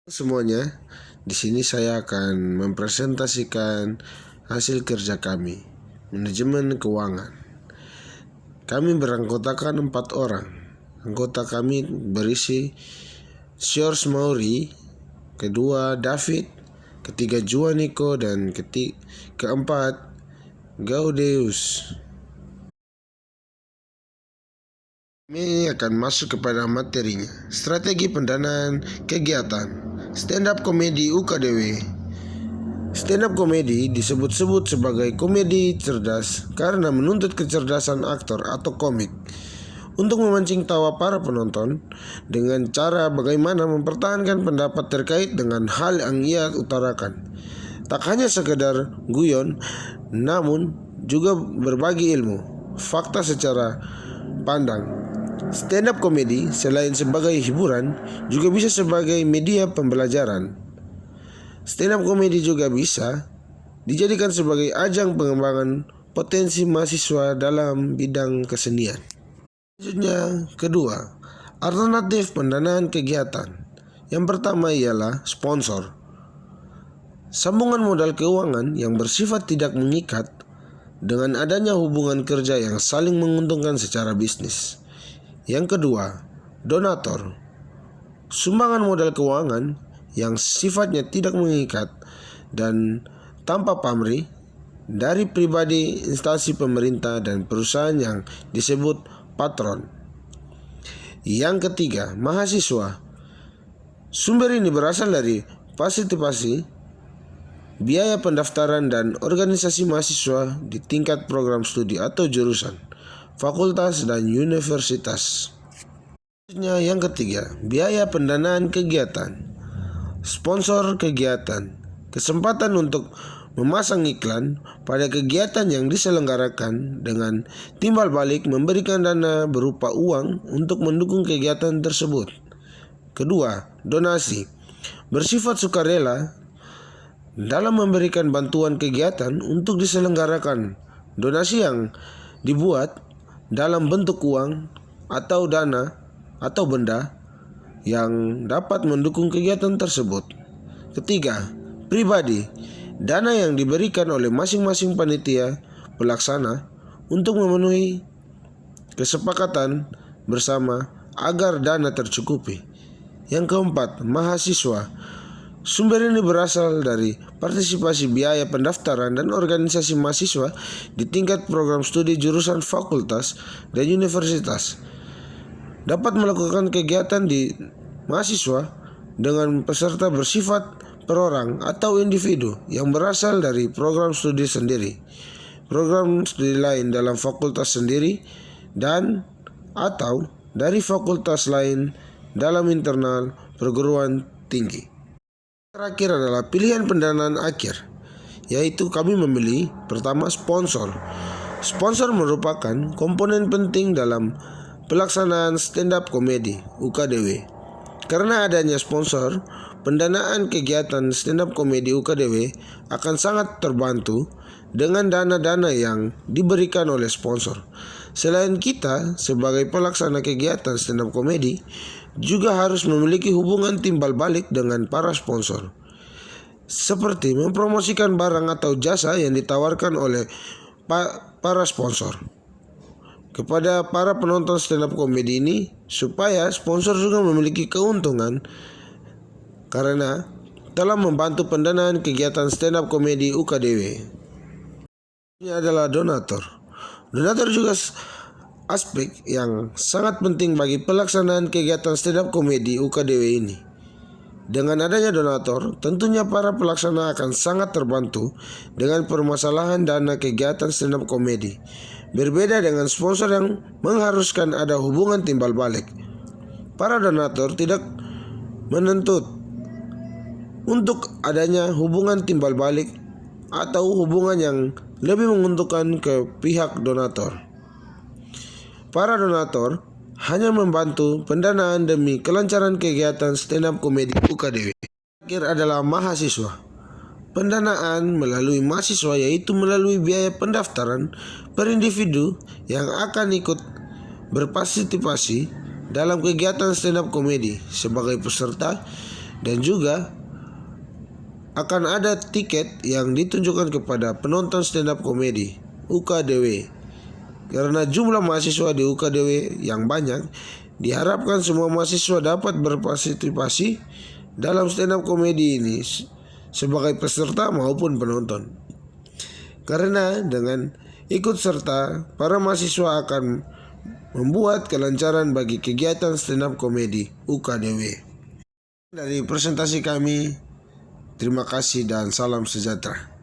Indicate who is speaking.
Speaker 1: Semuanya, di sini saya akan mempresentasikan hasil kerja kami, manajemen keuangan. Kami beranggotakan 4 orang. Anggota kami berisi George Mauri, kedua David, ketiga Juanico, dan keempat Gaudeus. Kami akan masuk kepada materinya. Strategi pendanaan kegiatan stand up komedi UKDW. Stand up komedi disebut-sebut sebagai komedi cerdas karena menuntut kecerdasan aktor atau komik untuk memancing tawa para penonton dengan cara bagaimana mempertahankan pendapat terkait dengan hal yang ia utarakan. Tak hanya sekedar guyon, namun juga berbagi ilmu, fakta secara pandang. Stand up comedy selain sebagai hiburan juga bisa sebagai media pembelajaran. Stand up comedy juga bisa dijadikan sebagai ajang pengembangan potensi mahasiswa dalam bidang kesenian. Selanjutnya, kedua, alternatif pendanaan kegiatan. Yang pertama ialah sponsor. Sambungan modal keuangan yang bersifat tidak mengikat dengan adanya hubungan kerja yang saling menguntungkan secara bisnis. Yang kedua, donatur. Sumbangan modal keuangan yang sifatnya tidak mengikat dan tanpa pamrih dari pribadi, instansi pemerintah, dan perusahaan yang disebut patron. Yang ketiga, mahasiswa. Sumber ini berasal dari partisipasi, biaya pendaftaran, dan organisasi mahasiswa di tingkat program studi atau jurusan, fakultas, dan universitas. Yang ketiga, biaya pendanaan kegiatan. Sponsor kegiatan. Kesempatan untuk memasang iklan pada kegiatan yang diselenggarakan dengan timbal balik memberikan dana berupa uang untuk mendukung kegiatan tersebut. Kedua, donasi. Bersifat sukarela dalam memberikan bantuan kegiatan untuk diselenggarakan. Donasi yang dibuat dalam bentuk uang atau dana atau benda yang dapat mendukung kegiatan tersebut. Ketiga, pribadi. Dana yang diberikan oleh masing-masing panitia pelaksana untuk memenuhi kesepakatan bersama agar dana tercukupi. Yang keempat, mahasiswa. Sumber ini berasal dari partisipasi biaya pendaftaran dan organisasi mahasiswa di tingkat program studi jurusan fakultas dan universitas. Dapat melakukan kegiatan di mahasiswa dengan peserta bersifat per orang atau individu yang berasal dari program studi sendiri, program studi lain dalam fakultas sendiri, dan atau dari fakultas lain dalam internal perguruan tinggi. Terakhir adalah pilihan pendanaan akhir, yaitu kami memilih pertama sponsor. Sponsor merupakan komponen penting dalam pelaksanaan stand up komedi UKDW. Karena adanya sponsor, pendanaan kegiatan stand up komedi UKDW akan sangat terbantu dengan dana-dana yang diberikan oleh sponsor. Selain kita sebagai pelaksana kegiatan stand up komedi juga harus memiliki hubungan timbal balik dengan para sponsor, seperti mempromosikan barang atau jasa yang ditawarkan oleh para sponsor kepada para penonton stand up komedi ini, supaya sponsor juga memiliki keuntungan karena telah membantu pendanaan kegiatan stand up komedi UKDW. Ini adalah donatur. Donatur juga aspek yang sangat penting bagi pelaksanaan kegiatan stand up komedi UKDW ini. Dengan adanya donatur, tentunya para pelaksana akan sangat terbantu dengan permasalahan dana kegiatan stand up komedi. Berbeda dengan sponsor yang mengharuskan ada hubungan timbal balik. Para donatur tidak menuntut untuk adanya hubungan timbal balik atau hubungan yang lebih menguntungkan ke pihak donatur. Para donatur hanya membantu pendanaan demi kelancaran kegiatan stand up komedi UKDW. Terakhir adalah mahasiswa. Pendanaan melalui mahasiswa yaitu melalui biaya pendaftaran per individu yang akan ikut berpartisipasi dalam kegiatan stand up komedi sebagai peserta Dan juga akan ada tiket yang ditunjukkan kepada penonton stand up komedi UKDW. Karena jumlah mahasiswa di UKDW yang banyak, diharapkan semua mahasiswa dapat berpartisipasi dalam stand up komedi ini sebagai peserta maupun penonton. Karena dengan ikut serta, para mahasiswa akan membuat kelancaran bagi kegiatan stand up komedi UKDW. Dari presentasi kami, terima kasih dan salam sejahtera.